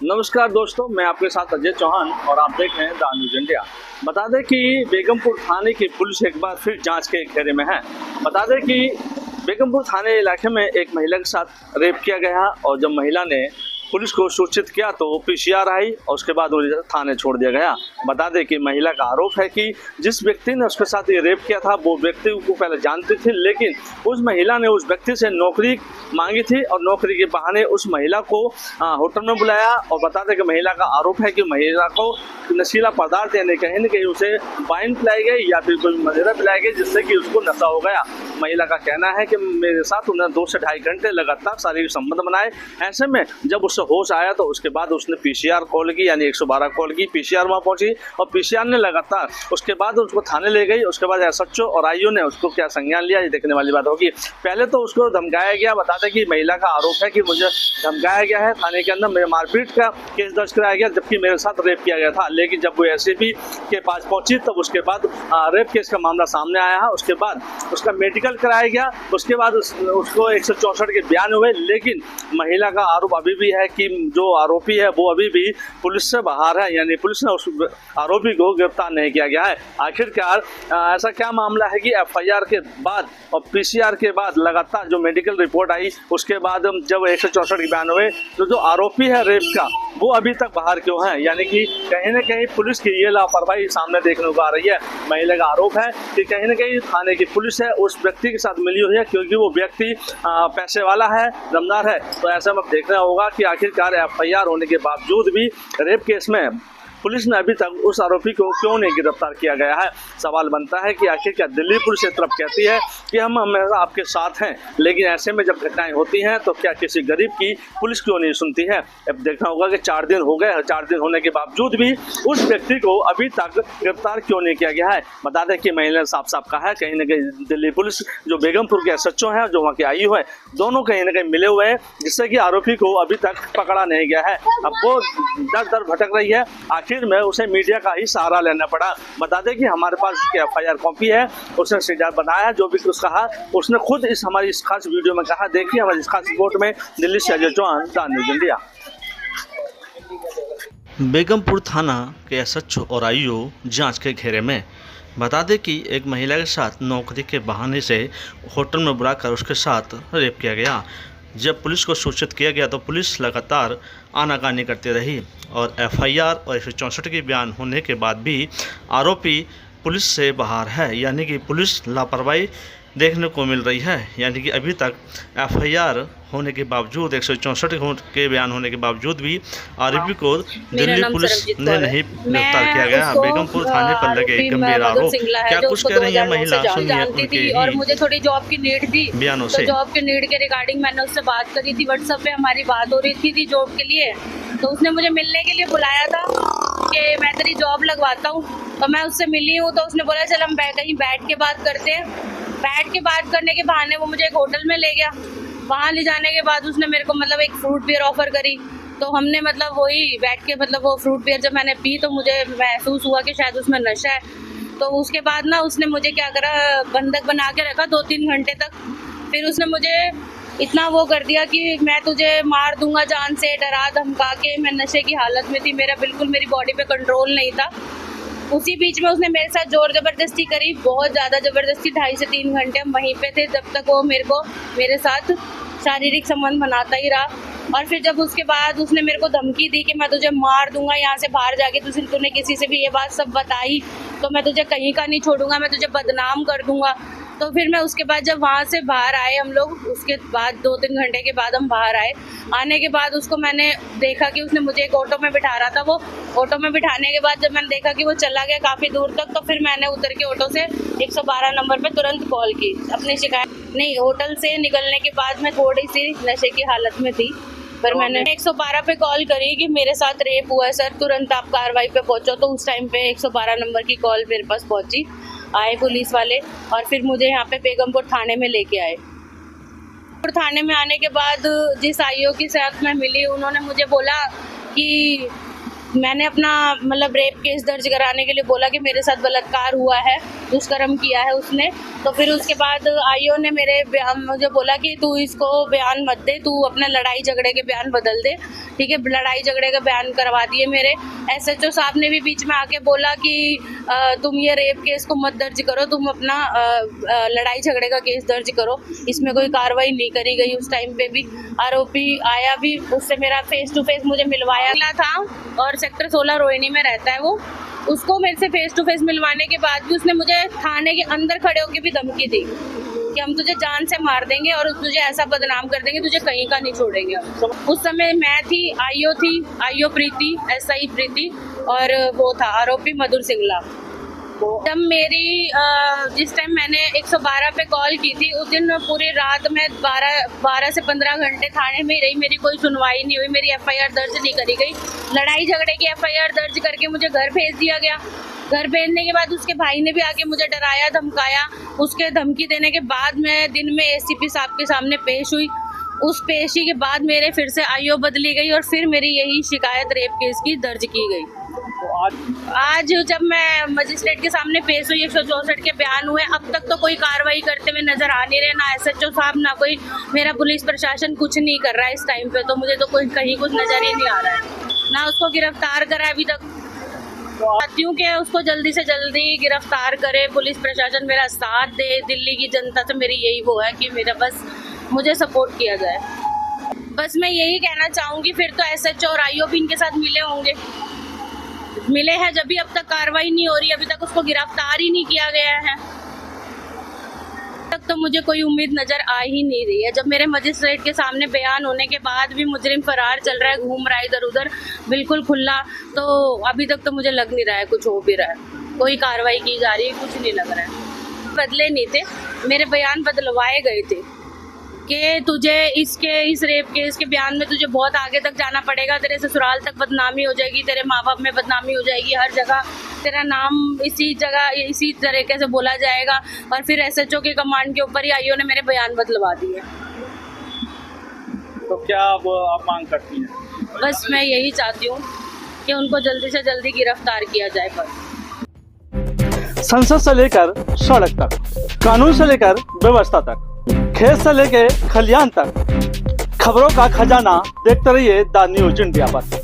नमस्कार दोस्तों, मैं आपके साथ अजय चौहान और आप देख रहे हैं द न्यूज़ इंडिया। बता दें कि बेगमपुर थाने की पुलिस एक बार फिर जांच के घेरे में है। बता दें कि बेगमपुर थाने इलाके में एक महिला के साथ रेप किया गया और जब महिला ने पुलिस को सूचित किया तो पीसीआर आई और उसके बाद उन्हें थाने छोड़ दिया गया। बता दें कि महिला का आरोप है कि जिस व्यक्ति ने उसके साथ ये रेप किया था वो व्यक्ति को पहले जानती थी, लेकिन उस महिला ने उस व्यक्ति से नौकरी मांगी थी और नौकरी के बहाने उस महिला को होटल में बुलाया। और बता दें कि महिला का आरोप है कि महिला को नशीला पदार्थ यानी कहीं न कहीं उसे वाइन पिलाई गई या फिर कोई मदिरा पिलाई गई जिससे कि उसको नशा हो गया। महिला का कहना है कि मेरे साथ उन्हें 2 से ढाई घंटे लगातार शारीरिक संबंध बनाए। ऐसे में जब उससे होश आया तो उसके बाद उसने पीसीआर कॉल की यानी 112 कॉल की। पीसीआर वहाँ पहुंची और पीसीआर ने लगातार उसके बाद उसको थाने ले गई। उसके बाद एसएचओ और आईओ ने उसको क्या संज्ञान लिया ये देखने वाली बात होगी। पहले तो उसको धमकाया गया। बता दें कि महिला का आरोप है कि मुझे धमकाया गया है, थाने के अंदर मेरे मारपीट का केस दर्ज कराया गया जबकि मेरे साथ रेप किया गया था। लेकिन जब वो एसीपी के पास पहुंची तब उसके बाद रेप केस का मामला सामने आया है। उसके बाद उसका मेडिकल कराया गया। उसके बाद उसको 164 के बयान हुए। लेकिन महिला का आरोप अभी भी है कि जो आरोपी है वो अभी भी पुलिस से बाहर है, यानी पुलिस ने उस आरोपी को गिरफ्तार नहीं किया गया है। आखिरकार ऐसा क्या मामला है कि एफआईआर के बाद और पीसीआर के बाद लगातार जो मेडिकल रिपोर्ट आई उसके बाद जब 164 के बयान हुए तो जो आरोपी है रेप का वो अभी तक बाहर क्यों है, यानी कि कहीं न कहीं पुलिस की ये लापरवाही सामने देखने को आ रही है। महिला का आरोप है कि कहीं न कहीं थाने की पुलिस है उस व्यक्ति के साथ मिली हुई है क्योंकि वो व्यक्ति पैसे वाला है, दमदार है। तो ऐसा में देखना होगा कि आखिरकार एफआईआर होने के बावजूद भी रेप केस में पुलिस ने अभी तक उस आरोपी को क्यों नहीं गिरफ्तार किया गया है। सवाल बनता है कि आखिर क्या दिल्ली पुलिस एक तरफ कहती है कि हम हमेशा आपके साथ हैं, लेकिन ऐसे में जब घटनाएं होती हैं तो क्या किसी गरीब की पुलिस क्यों नहीं सुनती है। अब देखना होगा कि 4 दिन हो गए, 4 दिन होने के बावजूद भी उस व्यक्ति को अभी तक गिरफ्तार क्यों नहीं किया गया है। बता दें कि महिला ने साफ साफ कहा है कहीं न कहीं दिल्ली पुलिस जो बेगमपुर के एसएचओ हैं जो वहाँ के आईओ है दोनों कहीं न कहीं मिले हुए हैं जिससे कि आरोपी को अभी तक पकड़ा नहीं गया है। अब वो दर दर भटक रही है। आखिर में उसे मीडिया का ही सहारा लेना पड़ा। बता दें कि हमारे पास उसकी एफआईआर कॉपी है, उसने सीडीआर बनाया जो भी कुछ कहा उसने खुद हमारी इस खास वीडियो में कहा। देखिए हमारी इस खास रिपोर्ट में। दिल्ली से Ajay Chauhan, the News India. Begampur थाना के एसएचओ और आईओ जांच के घेरे में। बता दें कि एक महिला के साथ नौकरी के बहाने से होटल में बुलाकर उसके साथ रेप किया गया। जब पुलिस को सूचित किया गया तो पुलिस लगातार आनाकानी करती रही और एफआईआर और 164 के बयान होने के बाद भी आरोपी पुलिस से बाहर है, यानी कि पुलिस लापरवाही देखने को मिल रही है। यानी कि अभी तक एफआईआर होने के बावजूद 164 के बयान होने के बावजूद भी आरोपी को दिल्ली पुलिस ने नहीं गिरफ्तार किया गया। बेगमपुर थाने पर लगे गंभीर आरोप। क्या कुछ कह रही है महिला, सुनिए उनके और मुझे थोड़ी जॉब की नीड थी बयानों से। जॉब के नीड के रिगार्डिंग मैंने उससे बात करी थी, व्हाट्सएप पे हमारी बात हो रही थी जॉब के लिए। तो उसने मुझे मिलने के लिए बुलाया था कि मैं तेरी जॉब लगवाता हूँ। तो मैं उससे मिली हूँ तो उसने बोला चल हम कहीं बैठ के बात करते हैं। बैठ के बात करने के बहाने वो मुझे एक होटल में ले गया। वहाँ ले जाने के बाद उसने मेरे को मतलब एक फ्रूट बियर ऑफर करी। तो हमने मतलब वही बैठ के मतलब वो फ्रूट बियर जब मैंने पी तो मुझे महसूस हुआ कि शायद उसमें नशा है। तो उसके बाद ना उसने मुझे क्या करा, बंधक बना के रखा 2-3 घंटे तक। फिर उसने मुझे इतना वो कर दिया कि मैं तुझे मार दूंगा जान से, डरा धमका के। मैं नशे की हालत में थी, मेरा बिल्कुल मेरी बॉडी पे कंट्रोल नहीं था। उसी बीच में उसने मेरे साथ जोर जबरदस्ती करी, बहुत ज़्यादा ज़बरदस्ती। 2.5 से 3 घंटे हम वहीं पे थे जब तक वो मेरे साथ शारीरिक संबंध बनाता ही रहा। और फिर जब उसके बाद उसने मेरे को धमकी दी कि मैं तुझे मार दूंगा, यहाँ से बाहर जाके तूने किसी से भी ये बात सब बताई तो मैं तुझे कहीं का नहीं छोड़ूंगा, मैं तुझे बदनाम कर दूंगा। तो फिर मैं उसके बाद जब वहाँ से बाहर आए हम लोग, उसके बाद 2-3 घंटे के बाद हम बाहर आए। आने के बाद उसको मैंने देखा कि उसने मुझे एक ऑटो में बिठा रहा था। वो ऑटो में बिठाने के बाद जब मैंने देखा कि वो चला गया काफ़ी दूर तक, तो फिर मैंने उतर के ऑटो से 112 नंबर पे तुरंत कॉल की अपनी शिकायत। नहीं, होटल से निकलने के बाद मैं थोड़ी सी नशे की हालत में थी, पर मैंने 112 पे कॉल करी कि मेरे साथ रेप हुआ है सर, तुरंत आप कार्रवाई पे पहुंचो। तो उस टाइम पे 112 नंबर की कॉल मेरे पास पहुंची, आए पुलिस वाले और फिर मुझे यहाँ पे बेगमपुर थाने में लेके आए। थाने में आने के बाद जिस आईओ के साथ मैं मिली उन्होंने मुझे बोला कि मैंने अपना मतलब रेप केस दर्ज कराने के लिए बोला कि मेरे साथ बलात्कार हुआ है, दुष्कर्म किया है उसने। तो फिर उसके बाद आईओ ने मुझे बोला कि तू इसको बयान मत दे, तू अपना लड़ाई झगड़े के बयान बदल दे। ठीक है, लड़ाई झगड़े का बयान करवा दिए मेरे। एसएचओ साहब ने भी बीच में आके बोला कि तुम ये रेप केस को मत दर्ज करो, तुम अपना लड़ाई झगड़े का केस दर्ज करो। इसमें कोई कार्रवाई नहीं करी गई। उस टाइम पे भी आरोपी आया भी, उससे मेरा फेस टू फेस मुझे मिलवाया था और सेक्टर 16 रोहिणी में रहता है वो। उसको मेरे से फेस टू फेस मिलवाने के बाद भी उसने मुझे थाने के अंदर खड़े होकर भी धमकी दी कि हम तुझे जान से मार देंगे और तुझे ऐसा बदनाम कर देंगे, तुझे कहीं का नहीं छोड़ेंगे। उस समय मैं थी, आईओ प्रीति, एसआई प्रीति और वो था आरोपी मधुर सिंगला। जब मेरी जिस टाइम मैंने 112 पे कॉल की थी, उस दिन पूरी रात में 12 से 15 घंटे थाने में रही, मेरी कोई सुनवाई नहीं हुई, मेरी एफआईआर दर्ज नहीं करी गई। लड़ाई झगड़े की एफआईआर दर्ज करके मुझे घर भेज दिया गया। घर भेजने के बाद उसके भाई ने भी आके मुझे डराया धमकाया। उसके धमकी देने के बाद मैं दिन में एसीपी साहब के सामने पेश हुई। उस पेशी के बाद मेरे फिर से आईओ बदली गई और फिर मेरी यही शिकायत रेप केस की दर्ज की गई। आज जब मैं मजिस्ट्रेट के सामने पेश हुई, 164 के बयान हुए, अब तक तो कोई कार्रवाई करते हुए नजर आ नहीं रहे, ना एसएचओ साहब ना कोई मेरा पुलिस प्रशासन कुछ नहीं कर रहा है इस टाइम पे। तो मुझे तो कोई कहीं कुछ नजर ही नहीं आ रहा है, ना उसको गिरफ्तार करा है अभी तक। चाहती हूँ कि उसको जल्दी से जल्दी गिरफ्तार करे, पुलिस प्रशासन मेरा साथ दे। दिल्ली की जनता से मेरी यही वो है कि मेरा बस मुझे सपोर्ट किया जाए। बस मैं यही कहना चाहूँगी। फिर तो एसएचओ और आईओ भी इनके साथ मिले हैं, जब भी अब तक कार्रवाई नहीं हो रही, अभी तक उसको गिरफ्तार ही नहीं किया गया है। तक तो मुझे कोई उम्मीद नजर आ ही नहीं रही है। जब मेरे मजिस्ट्रेट के सामने बयान होने के बाद भी मुजरिम फरार चल रहा है, घूम रहा है इधर उधर बिल्कुल खुला, तो अभी तक तो मुझे लग नहीं रहा है कुछ हो भी रहा है। कोई कार्रवाई की जा रही है, कुछ नहीं लग रहा है। बदले नहीं थे, मेरे बयान बदलवाए गए थे कि तुझे इस रेप केस के बयान में तुझे बहुत आगे तक जाना पड़ेगा, तेरे ससुराल तक बदनामी हो जाएगी, तेरे माँ बाप में बदनामी हो जाएगी, हर जगह तेरा नाम इसी तरीके से बोला जाएगा। और फिर एसएचओ के कमांड के ऊपर ही आईओ ने मेरे बयान बदलवा दिए। तो क्या अब आप मांग करती हैं? बस मैं यही चाहती हूँ कि उनको जल्दी से जल्दी गिरफ्तार किया जाए। बस संसद से लेकर सड़क तक, कानून से लेकर व्यवस्था तक, खेत से लेकर खलियान तक, खबरों का खजाना देखते रहिए द न्यूज इंडिया पर।